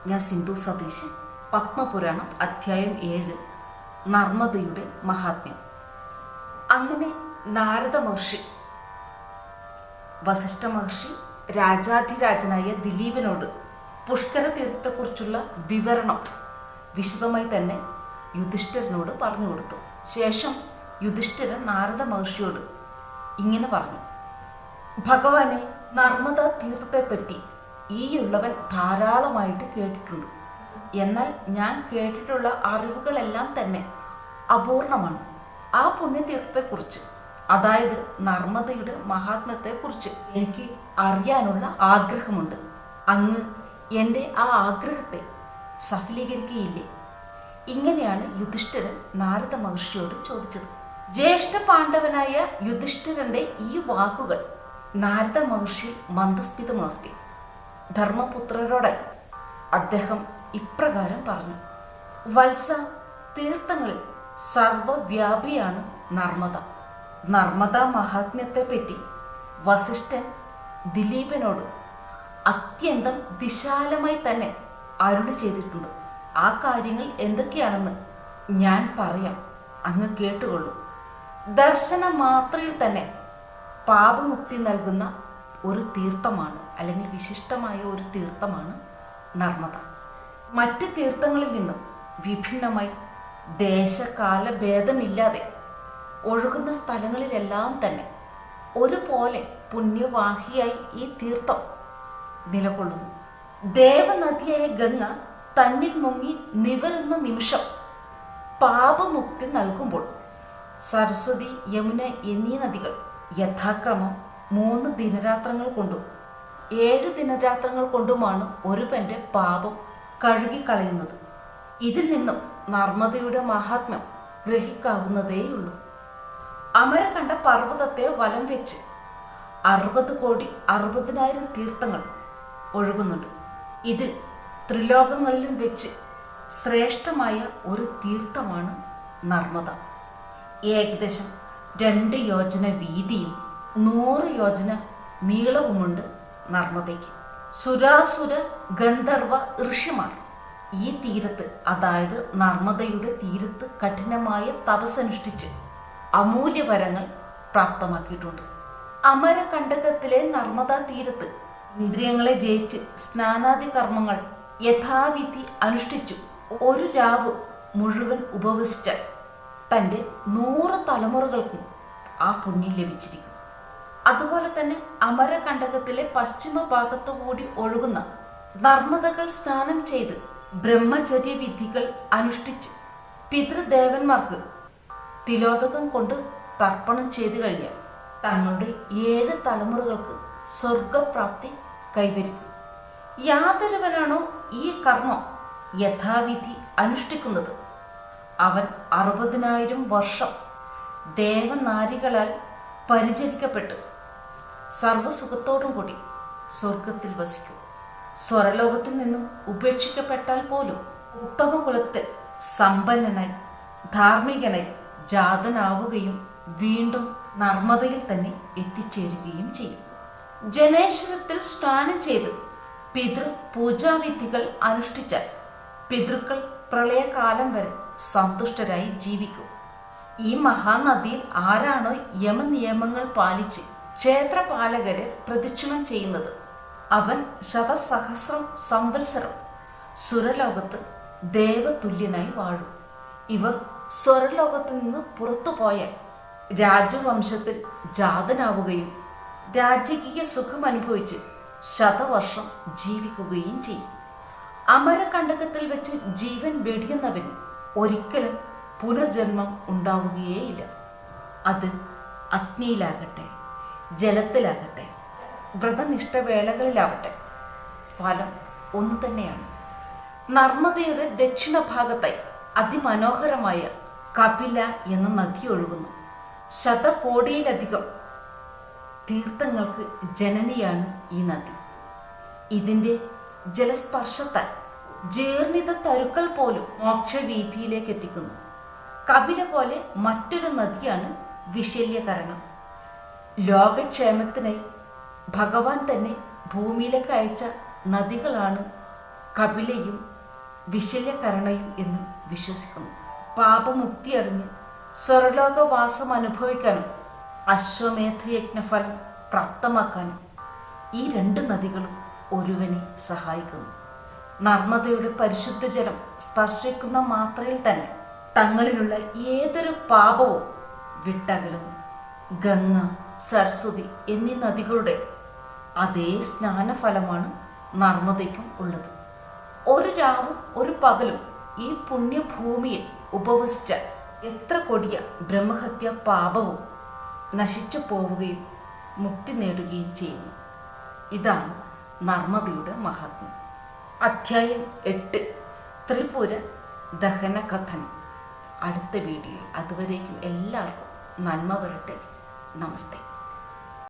ഞാൻ സിന്ധു സതീശൻ. പത്മപുരാണം അധ്യായം 7 നർമ്മദയുടെ മഹാത്മ്യം. അങ്ങനെ നാരദ മഹർഷി വസിഷ്ഠ മഹർഷി രാജാധിരാജനായ ദിലീപനോട് പുഷ്കര തീർത്ഥത്തെക്കുറിച്ചുള്ള വിവരണം വിശദമായി തന്നെ യുധിഷ്ഠിരനോട് പറഞ്ഞു കൊടുത്തു. ശേഷം യുധിഷ്ഠിരൻ നാരദ മഹർഷിയോട് ഇങ്ങനെ പറഞ്ഞു: ഭഗവാനെ, നർമ്മദ തീർത്ഥത്തെപ്പറ്റി ഈയുള്ളവൻ ധാരാളമായിട്ട് കേട്ടിട്ടുണ്ട്. എന്നാൽ ഞാൻ കേട്ടിട്ടുള്ള അറിവുകളെല്ലാം തന്നെ അപൂർണമാണ്. ആ പുണ്യതീർത്ഥത്തെക്കുറിച്ച്, അതായത് നർമ്മദയുടെ മഹാത്മ്യത്തെക്കുറിച്ച് എനിക്ക് അറിയാനുള്ള ആഗ്രഹമുണ്ട്. അങ്ങ് എൻ്റെ ആ ആഗ്രഹത്തെ സഫലീകരിക്കുകയില്ലേ? ഇങ്ങനെയാണ് യുധിഷ്ഠിരൻ നാരദ മഹർഷിയോട് ചോദിച്ചത്. ജ്യേഷ്ഠ പാണ്ഡവനായ യുധിഷ്ഠിരന്റെ ഈ വാക്കുകൾ നാരദ മഹർഷി മന്ദസ്മിതമുണർത്തി. ധർമ്മപുത്രരോടായി അദ്ദേഹം ഇപ്രകാരം പറഞ്ഞു: വത്സ, തീർത്ഥങ്ങളിൽ സർവവ്യാപിയാണ് നർമ്മദ. നർമ്മദ മഹാത്മ്യത്തെപ്പറ്റി വസിഷ്ഠൻ ദിലീപനോട് അത്യന്തം വിശാലമായി തന്നെ അരുളി ചെയ്തിട്ടുണ്ട്. ആ കാര്യങ്ങൾ എന്തൊക്കെയാണെന്ന് ഞാൻ പറയാം, അങ്ങ് കേട്ടുകൊള്ളൂ. ദർശന മാത്രയിൽ തന്നെ പാപമുക്തി നൽകുന്ന ഒരു തീർത്ഥമാണ്, അല്ലെങ്കിൽ വിശിഷ്ടമായ ഒരു തീർത്ഥമാണ് നർമ്മദ. മറ്റ് തീർത്ഥങ്ങളിൽ നിന്നും വിഭിന്നമായി ദേശകാല ഭേദമില്ലാതെ ഒഴുകുന്ന സ്ഥലങ്ങളിലെല്ലാം തന്നെ ഒരുപോലെ പുണ്യവാഹിയായി ഈ തീർത്ഥം നിലകൊള്ളുന്നു. ദേവനദിയായ ഗംഗ തന്നിൽ മുങ്ങി നിവരുന്ന നിമിഷം പാപമുക്തി നൽകുമ്പോൾ സരസ്വതി, യമുന എന്നീ നദികൾ യഥാക്രമം 3 ദിനരാത്രങ്ങൾ കൊണ്ടും 7 ദിനരാത്രങ്ങൾ കൊണ്ടുമാണ് ഒരുവന്റെ പാപം കഴുകിക്കളയുന്നത്. ഇതിൽ നിന്നും നർമ്മദയുടെ മഹാത്മ്യം ഗ്രഹിക്കാവുന്നതേയുള്ളൂ. അമരകണ്ഠ പർവ്വതത്തെ വലം വെച്ച് 60 കോടി 60,000 തീർത്ഥങ്ങൾ ഒഴുകുന്നുണ്ട്. ഇതിൽ ത്രിലോകങ്ങളിലും വെച്ച് ശ്രേഷ്ഠമായ ഒരു തീർത്ഥമാണ് നർമ്മദ. ഏകദേശം 2 യോജന വീതിയും 100 യോജന നീളവുമുണ്ട് നർമ്മദയ്ക്ക്. സുരാസുര ഗന്ധർവ ഋഷിമാർ ഈ തീരത്ത്, അതായത് നർമ്മദയുടെ തീരത്ത് കഠിനമായ തപസ്സനുഷ്ഠിച്ച് അമൂല്യവരങ്ങൾ പ്രാപ്തമാക്കിയിട്ടുണ്ട്. അമരകണ്ടകത്തിലെ നർമ്മദാ തീരത്ത് ഇന്ദ്രിയങ്ങളെ ജയിച്ച് സ്നാനാദി കർമ്മങ്ങൾ യഥാവിധി അനുഷ്ഠിച്ചു ഒരു രാവ് മുഴുവൻ ഉപവസിച്ചാൽ തൻ്റെ 100 തലമുറകൾക്കും ആ പുണ്യം ലഭിച്ചിരിക്കും. അതുപോലെ തന്നെ അമരകണ്ടകത്തിലെ പശ്ചിമ ഭാഗത്തുകൂടി ഒഴുകുന്ന നർമ്മദകൾ സ്നാനം ചെയ്ത് ബ്രഹ്മചര്യ വിധികൾ അനുഷ്ഠിച്ച് പിതൃദേവന്മാർക്ക് തിലോദകം കൊണ്ട് തർപ്പണം ചെയ്തു കഴിഞ്ഞാൽ തങ്ങളുടെ 7 തലമുറകൾക്ക് സ്വർഗപ്രാപ്തി കൈവരിക്കും. യാതൊരുവനാണോ ഈ കർമ്മം യഥാവിധി അനുഷ്ഠിക്കുന്നത്, അവൻ 60,000 വർഷം ദേവനാരികളാൽ പരിചരിക്കപ്പെട്ട് സർവസുഖത്തോടും കൂടി സ്വർഗത്തിൽ വസിക്കും. സ്വരലോകത്തിൽ നിന്നും ഉപേക്ഷിക്കപ്പെട്ടാൽ പോലും ഉത്തമ കുലത്തിൽ സമ്പന്നനായി ധാർമ്മികനായി ജാതനാവുകയും വീണ്ടും നർമ്മദയിൽ തന്നെ എത്തിച്ചേരുകയും ചെയ്യും. ജനേശ്വരത്തിൽ സ്നാനം ചെയ്ത് പിതൃ പൂജാവിധികൾ അനുഷ്ഠിച്ചാൽ പിതൃക്കൾ പ്രളയകാലം വരെ സന്തുഷ്ടരായി ജീവിക്കും. ഈ മഹാനദിയിൽ ആരാണോ യമനിയമങ്ങൾ പാലിച്ച് ക്ഷേത്രപാലകരെ പ്രദക്ഷിണം ചെയ്യുന്നത്, അവൻ ശതസഹസ്രം സംവത്സരം സുരലോകത്ത് ദേവതുല്യനായി വാഴും. ഇവർ സ്വരലോകത്ത് നിന്ന് പുറത്തു പോയാൽ രാജവംശത്തിൽ ജാതനാവുകയും രാജകീയ സുഖം അനുഭവിച്ച് ശതവർഷം ജീവിക്കുകയും ചെയ്യും. അമരകണ്ടകത്തിൽ വെച്ച് ജീവൻ വെടിയുന്നവന് ഒരിക്കലും പുനർജന്മം ഉണ്ടാവുകയേയില്ല. അത് അഗ്നിയിലാകട്ടെ, ജലത്തിലാകട്ടെ, വ്രതനിഷ്ഠവേളകളിലാവട്ടെ, ഫലം ഒന്നു തന്നെയാണ്. നർമ്മദയുടെ ദക്ഷിണ ഭാഗത്തായി അതിമനോഹരമായ കപില എന്ന നദി ഒഴുകുന്നു. ശതകോടിയിലധികം തീർത്ഥങ്ങൾക്ക് ജനനിയാണ് ഈ നദി. ഇതിൻ്റെ ജലസ്പർശത്താൽ ജീർണിത തരുക്കൾ പോലും മോക്ഷവീതിയിലേക്ക് എത്തിക്കുന്നു. കപില പോലെ മറ്റൊരു നദിയാണ് വിശല്യകരണം. ലോകക്ഷേമത്തിനായി ഭഗവാൻ തന്നെ ഭൂമിയിലേക്ക് അയച്ച നദികളാണ് കപിലയും വിശല്യകരണയും എന്ന് വിശ്വസിക്കുന്നു. പാപമുക്തി അറിഞ്ഞ് സ്വർലോകവാസം അനുഭവിക്കാനും അശ്വമേധയജ്ഞഫലം പ്രാപ്തമാക്കാനും ഈ 2 നദികളും ഒരുവനെ സഹായിക്കുന്നു. നർമ്മദയുടെ പരിശുദ്ധ ജലം സ്പർശിക്കുന്ന മാത്രയിൽ തന്നെ തങ്ങളിലുള്ള ഏതൊരു പാപവും വിട്ടകലുന്നു. ഗംഗ, സരസ്വതി എന്നീ നദികളുടെ അതേ സ്നാനഫലമാണ് നർമ്മദയ്ക്കും ഉള്ളത്. ഒരു രാവും ഒരു പകലും ഈ പുണ്യഭൂമിയിൽ ഉപവസിച്ച എത്ര കൊടിയ ബ്രഹ്മഹത്യ പാപവും നശിച്ചു പോവുകയും മുക്തി നേടുകയും ചെയ്യുന്നു. ഇതാണ് നർമ്മദയുടെ മഹാത്മ്യം. അധ്യായം 8 ത്രിപുര ദഹന കഥനം. അടുത്ത വീഡിയോ. അതുവരേക്കും എല്ലാവർക്കും നന്മ വരട്ടെ. നമസ്തേ.